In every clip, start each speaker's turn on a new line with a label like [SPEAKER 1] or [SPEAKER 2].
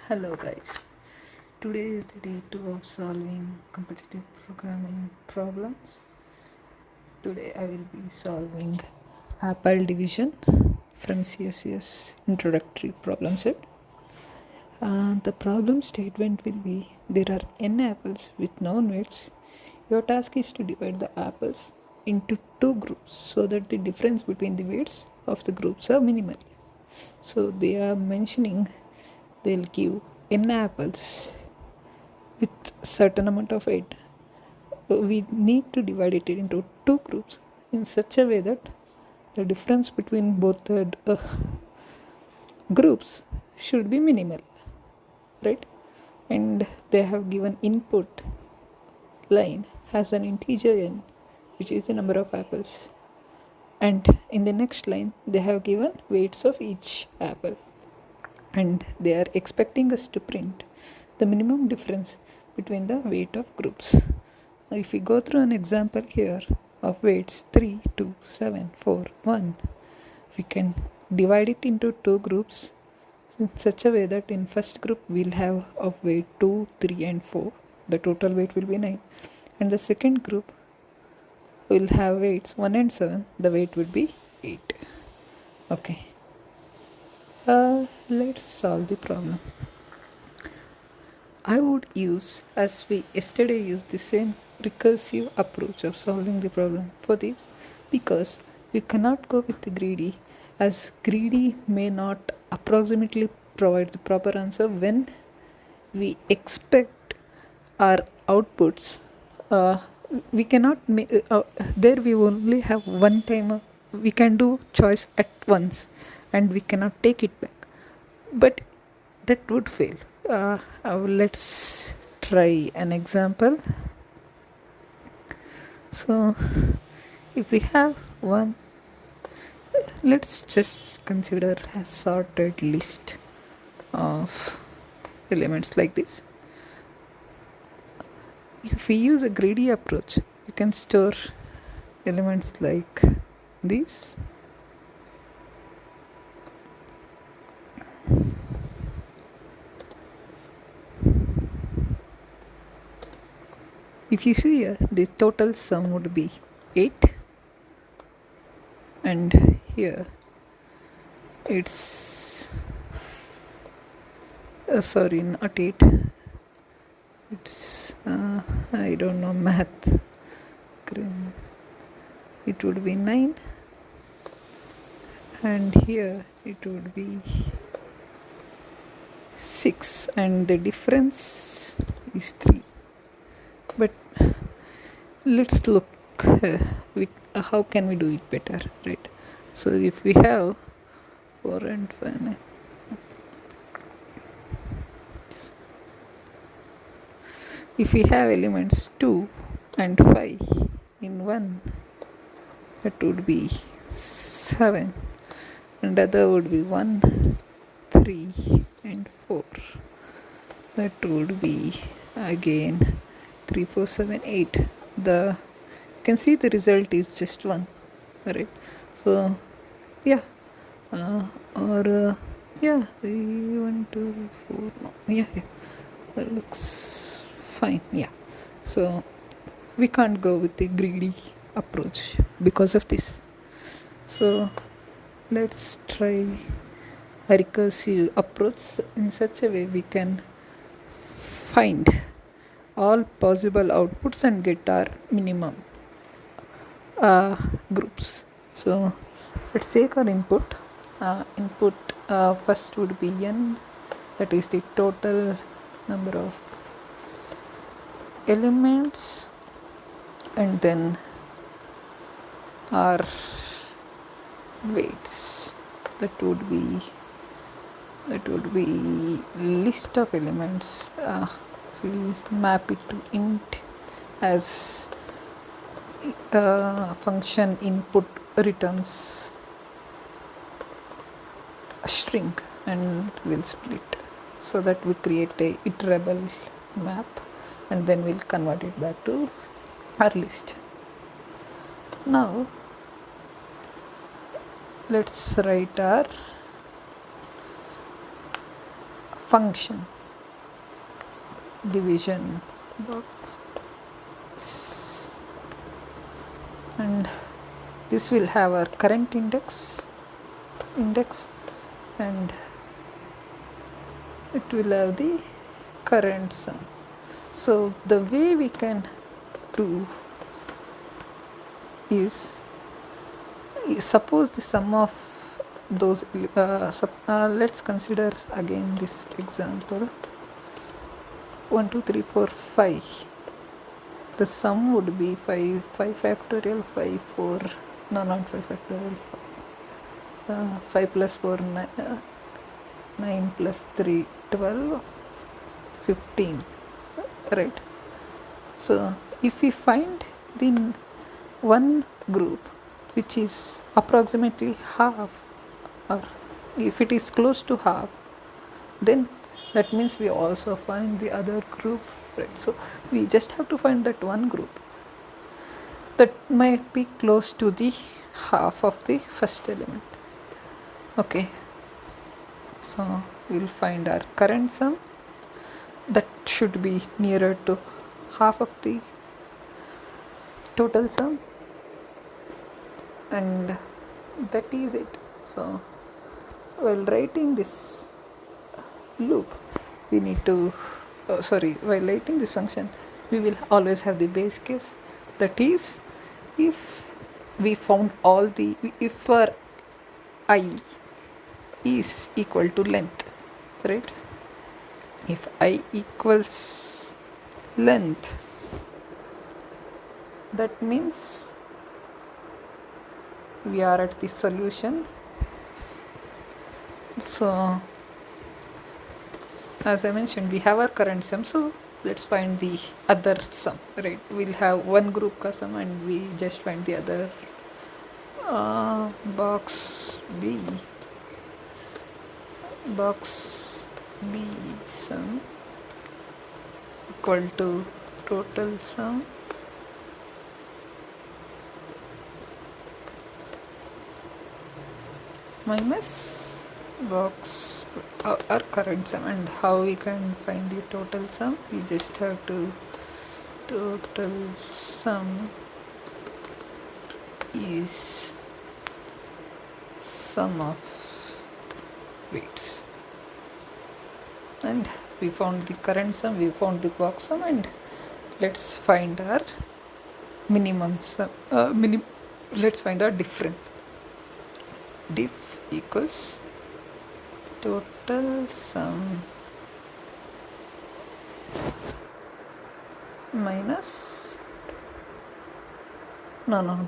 [SPEAKER 1] Hello guys, today is the day 2 of solving competitive programming problems. Today I will be solving apple division from CSES introductory problem set. The problem statement will be there are n apples with known weights. Your task is to divide the apples into two groups so that the difference between the weights of the groups are minimal. So they are mentioning they'll give n apples with certain amount of weight. We need to divide it into two groups in such a way that the difference between both the groups should be minimal, right? And they have given input line has an integer n, which is the number of apples, and in the next line they have given weights of each apple, and they are expecting us to print the minimum difference between the weight of groups. If we go through an example here of weights 3, 2, 7, 4, 1, we can divide it into two groups in such a way that in first group we'll have of weight 2, 3 and 4. The total weight will be 9. And the second group will have weights 1 and 7. The weight would be 8. Okay. Let's solve the problem. I would use, as we yesterday used, the same recursive approach of solving the problem for this, because we cannot go with the greedy, as greedy may not approximately provide the proper answer when we expect our outputs. We cannot there we only have one time. We can do choice at once and we cannot take it back, but that would fail. Let's try an example. So if we have one, let's just consider a sorted list of elements like this. If we use a greedy approach, we can store elements like this. If you see here, the total sum would be 8, and here it's sorry, not 8, it's I don't know math. It would be 9, and here it would be 6, and the difference is 3. But let's look how can we do it better, right? So if we have 4 and 5, if we have elements 2 and 5 in one, that would be 7, and other would be 1, 3 and 4. That would be again 3, 4, 7, 8. You can see the result is just 1, right? So yeah, yeah, 1, 2, 4, no, yeah, that looks fine. Yeah, so we can't go with the greedy approach because of this. So let's try a recursive approach. In such a way we can find all possible outputs and get our minimum groups. So let's take our input. First would be n, that is the total number of elements, and then our weights, that would be list of elements. We'll map it to int as function input returns a string, and we'll split so that we create a iterable map, and then we'll convert it back to our list. Now let's write our function division box, and this will have our current index, and it will have the current sum. So the way we can do is, suppose the sum of those let's consider again this example 1 2 3 4 5. The sum would be 5 factorial 5 4, no, not 5 factorial 5 plus 4 9 plus 3 12 15, right? So if we find the one group which is approximately half, or if it is close to half, then that means we also find the other group, right? So we just have to find that one group that might be close to the half of the first element. Okay, so we'll find our current sum that should be nearer to half of the total sum, and that is it. So while writing this loop, we need to while writing this function, we will always have the base case, that is, if we found if our I is equal to length, right? If I equals length, that means we are at the solution. So as I mentioned, we have our current sum, so let's find the other sum, right? We'll have one group ka sum and we just find the other box B sum equal to total sum minus box our current sum. And how we can find the total sum? We just have to total sum is sum of weights, and we found the current sum, we found the box sum, and let's find our minimum sum. Let's find our difference. Diff equals total sum minus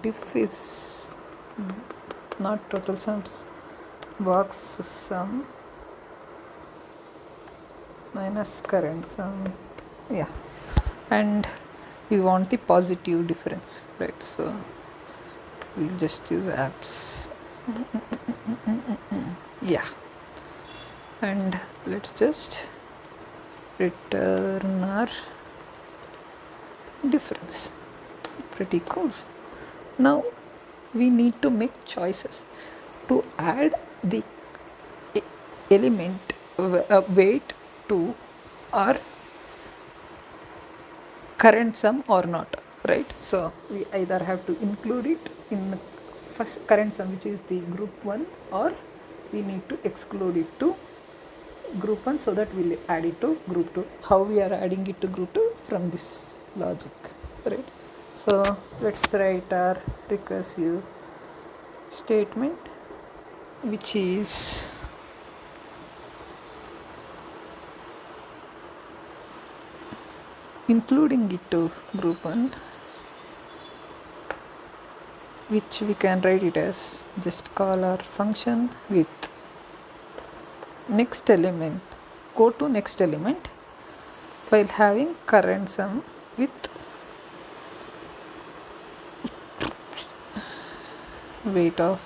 [SPEAKER 1] diff is not total sums, box sum minus current sum, yeah, and we want the positive difference, right? So we'll just use apps, yeah, and let's just return our difference. Pretty cool. Now we need to make choices to add the element weight to our current sum or not, right? So we either have to include it in first current sum, which is the group 1, or we need to exclude it to group 1 so that we'll add it to group 2. How we are adding it to group 2? From this logic, right? So let's write our recursive statement, which is including it to group 1, which we can write it as, just call our function with next element, go to next element while having current sum with weight of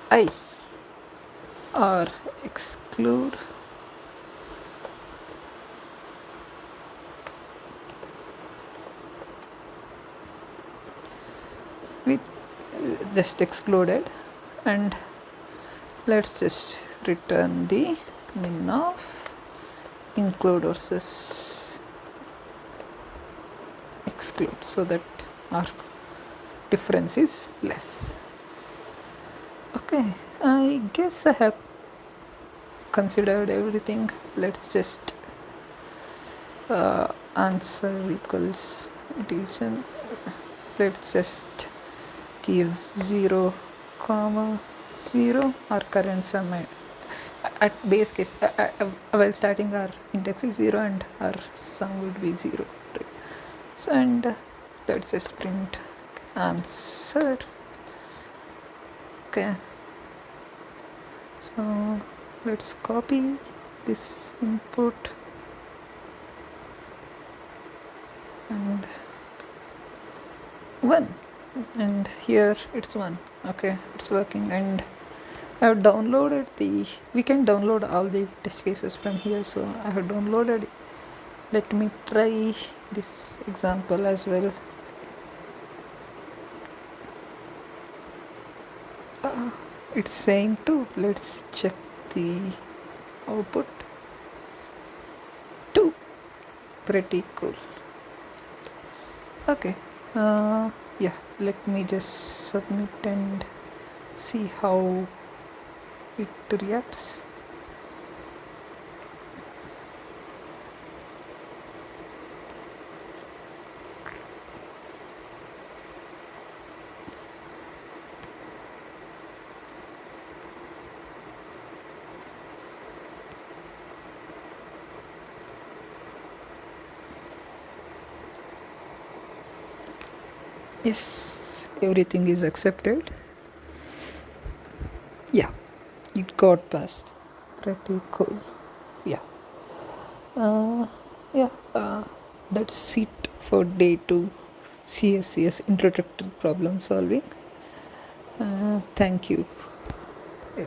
[SPEAKER 1] I, or exclude with just excluded, and let's just return the min of include versus exclude so that our difference is less. Okay, I guess I have considered everything. Let's just answer equals division. Let's just give 0 comma 0 our current sum at base case while starting our index is 0 and our sum would be 0, right? So and let's just print answer. Okay, so let's copy this input and 1, and here it's 1. Okay, it's working, and I have downloaded we can download all the test cases from here, so I have downloaded it. Let me try this example as well. It's saying to let's check the output. 2, pretty cool. Okay, yeah, let me just submit and see how it reacts. Yes, everything is accepted. Yeah, it got passed. Pretty cool. Yeah. Yeah, that's it for day 2 CSES introductory problem solving. Thank you. Yeah.